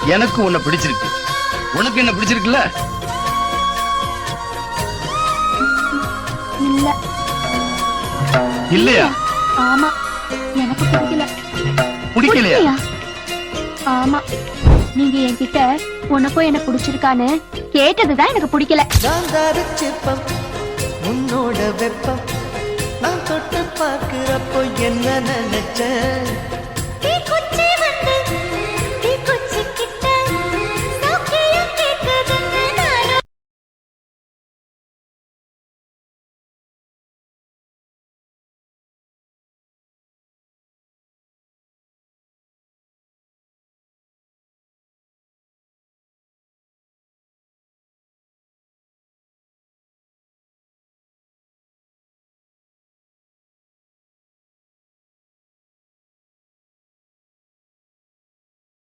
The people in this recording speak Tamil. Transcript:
எனக்கு உன்னை பிடிச்சிருக்கு. உனக்கு என்ன பிடிச்சிருக்குல்ல? இல்ல. இல்லையா? ஆமா, எனக்கு பிடிக்கல. பிடிக்கலையா? ஆமா, நீங்க என்கிட்ட உனக்கும் என்ன பிடிச்சிருக்கான்னு கேட்டதுதான் எனக்கு பிடிக்கல. உன்னோட வெப்பம் நான் தொட்டு பார்க்கிறப்போ என்ன நினைச்சேன்.